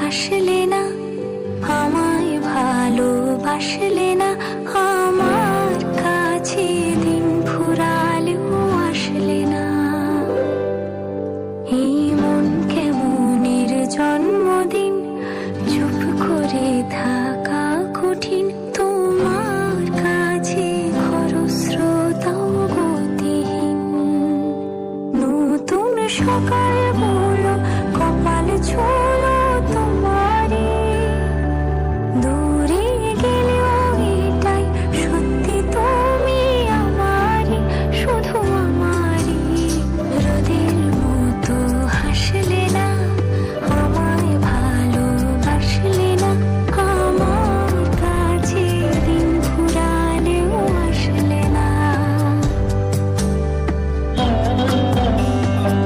আসলে না, আমায় ভালোবাসলে না, আমার কাছে দিন ফুরালেও আসলে না। এই মন কেমনের জন্মদিন, চুপ করে থাকা কঠিন, তোমার কাছে খরস্রোতাও গতিহীন। নতুন সকাল বলল